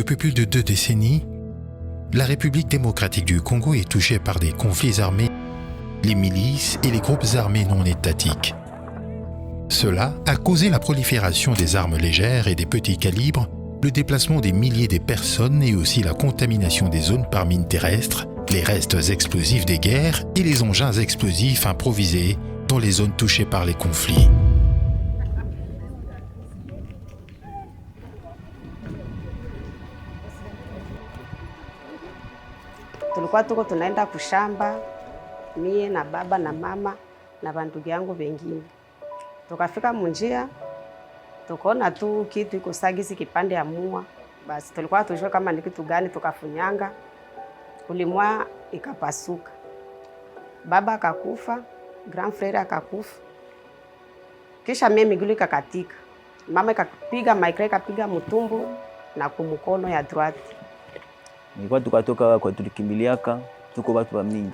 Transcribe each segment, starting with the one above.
Depuis plus de 2 décennies, la République démocratique du Congo est touchée par des conflits armés, les milices et les groupes armés non étatiques. Cela a causé la prolifération des armes légères et des petits calibres, le déplacement des milliers de personnes et aussi la contamination des zones par mines terrestres, les restes explosifs des guerres et les engins explosifs improvisés dans les zones touchées par les conflits. Tulikuwa tuko tunaenda kushamba, mie na baba na mama na bandugu yangu wengine. Tukafika munjia, tukaona tu kitu iko sagisi kipande ya mua. Basi tulikuwa tujue kama ni kitu gani, tukafunyanga. Ulimwa ikapasuka. Baba akakufa, grand frère akakufa. Kisha mimi miguu ikakatika. Mama ikapiga maikra, ikapiga mtumbu na kumukono ya droite. Nilikuwa tukatoka kwa tulikimbiliaka, tuko watu wa mingi.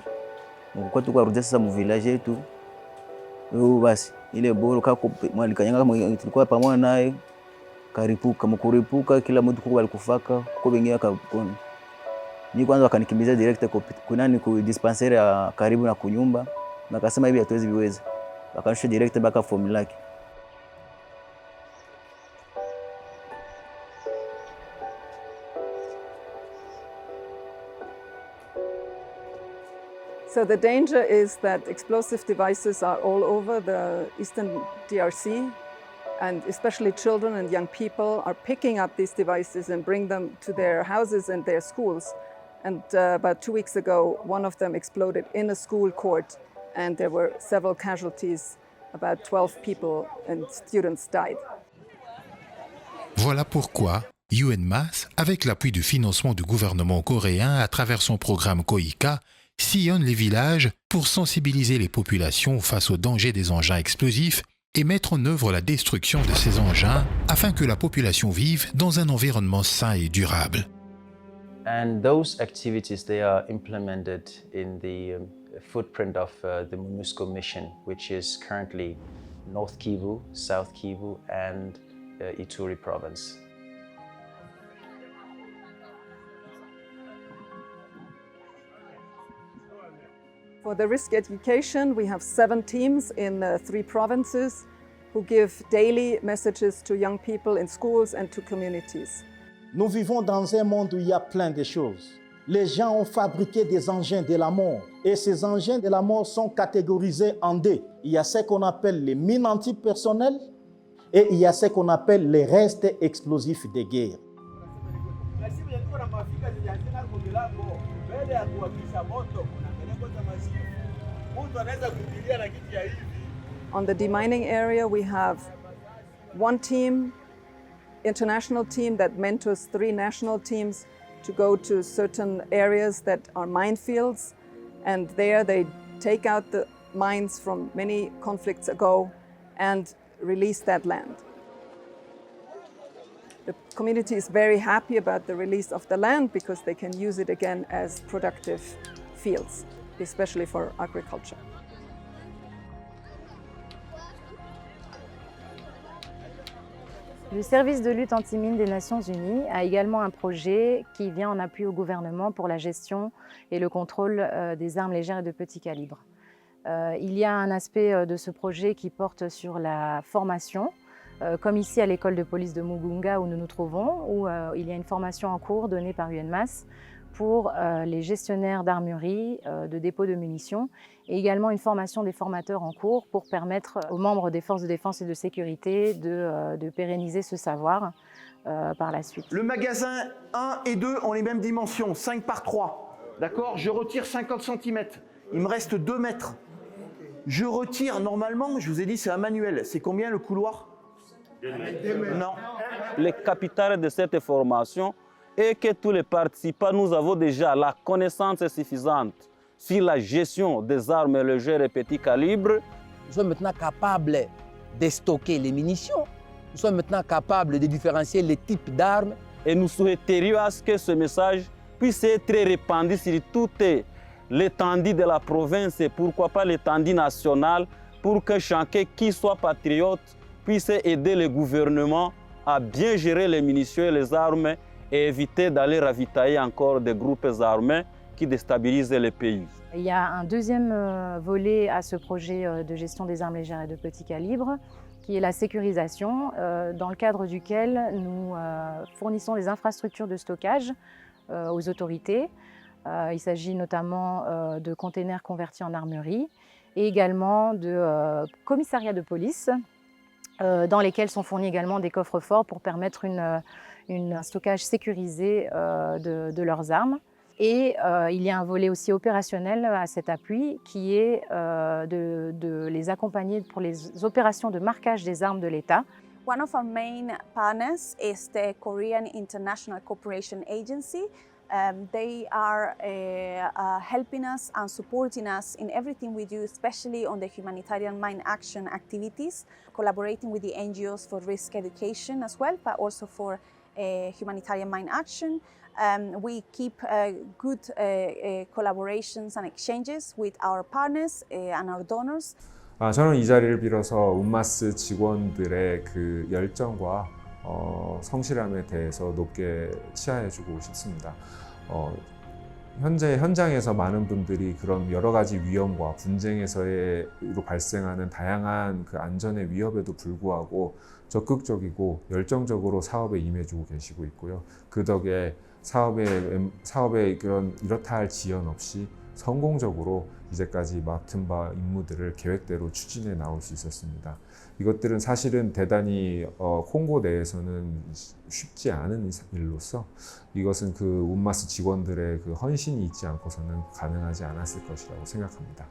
Nilikuwa tukarudia sasa mu village yetu. Basi ile boro kako mwalikanyanga kama tulikuwa pamoja naye karipuka, mkuripuka kila mtu kwa alikufaka, kwa wengine akapona. Ni kwanza wakanikimbiza direct kunani ku dispensaire ya karibu na kunyumba, na akasema hivi hatuwezi viweza. Wakanisha direct baka formula yake. So the danger is that explosive devices are all over the eastern DRC, and especially children and young people are picking up these devices and bring them to their houses and their schools. And about 2 weeks ago, one of them exploded in a school court, and there were several casualties. About 12 people and students died. Voilà pourquoi UNMAS, avec l'appui du financement du gouvernement coréen à travers son programme KOICA, sillonne les villages pour sensibiliser les populations face aux dangers des engins explosifs et mettre en œuvre la destruction de ces engins afin que la population vive dans un environnement sain et durable. And those activities, they are implemented in the footprint of the MONUSCO mission, which is currently North Kivu, South Kivu, and Ituri province. For the risk education, we have 7 teams in 3 provinces who give daily messages to young people in schools and to communities. Nous vivons dans un monde où il y a plein de choses. Les gens ont fabriqué des engins de la mort et ces engins de la mort sont catégorisés en 2. Il y a ce qu'on appelle les mines antipersonnelles et il y a ce qu'on appelle les restes explosifs de guerre. On the demining area, we have 1 team, international team that mentors 3 national teams to go to certain areas that are minefields, and there they take out the mines from many conflicts ago and release that land. The community is very happy about the release of the land because they can use it again as productive fields, especially for agriculture. Le service de lutte anti-mine des Nations Unies a également un projet qui vient en appui au gouvernement pour la gestion et le contrôle des armes légères et de petit calibre. Il y a un aspect de ce projet qui porte sur la formation, comme ici à l'école de police de Mugunga où nous nous trouvons, où il y a une formation en cours donnée par UNMAS pour les gestionnaires d'armurerie, de dépôts de munitions, et également une formation des formateurs en cours pour permettre aux membres des forces de défense et de sécurité de pérenniser ce savoir par la suite. Le magasin 1 et 2 ont les mêmes dimensions, 5 par 3. D'accord ? Je retire 50 cm. Il me reste 2 mètres. Je retire, normalement, je vous ai dit, c'est un manuel. C'est combien le couloir ? Non. Le capital de cette formation est que tous les participants, nous avons déjà la connaissance suffisante sur la gestion des armes légères et petits calibres. Nous sommes maintenant capables de stocker les munitions. Nous sommes maintenant capables de différencier les types d'armes. Et nous souhaiterions à ce que ce message puisse être répandu sur toute l'étendue de la province et pourquoi pas l'étendue nationale pour que chacun qui soit patriote puisse aider le gouvernement à bien gérer les munitions et les armes et éviter d'aller ravitailler encore des groupes armés qui déstabilisent le pays. Il y a un deuxième volet à ce projet de gestion des armes légères et de petit calibre, qui est la sécurisation, dans le cadre duquel nous fournissons des infrastructures de stockage aux autorités. Il s'agit notamment de containers convertis en armerie et également de commissariats de police dans lesquels sont fournis également des coffres-forts pour permettre un stockage sécurisé de leurs armes. Et il y a un volet aussi opérationnel à cet appui qui est de les accompagner pour les opérations de marquage des armes de l'État. One of our main partners is the Korean International Cooperation Agency. They are helping us and supporting us in everything we do, especially on the humanitarian mine action activities, collaborating with the NGOs for risk education as well, but also for humanitarian mine action. We keep good collaborations and exchanges with our partners and our donors. 저는 이 자리를 빌어서 운마스 직원들의 그 열정과 성실함에 대해서 높게 치하해주고 싶습니다. 현재 현장에서 많은 분들이 그런 여러 가지 위험과 분쟁에서로 발생하는 다양한 그 안전의 위협에도 불구하고 적극적이고 열정적으로 사업에 임해주고 계시고 있고요. 그 덕에 사업에 이렇다 할 지연 없이 성공적으로 이제까지 맡은 바 임무들을 계획대로 추진해 나올 수 있었습니다. 이것들은 사실은 대단히 콩고 내에서는 쉽지 않은 일로서 이것은 그 운마스 직원들의 그 헌신이 있지 않고서는 가능하지 않았을 것이라고 생각합니다.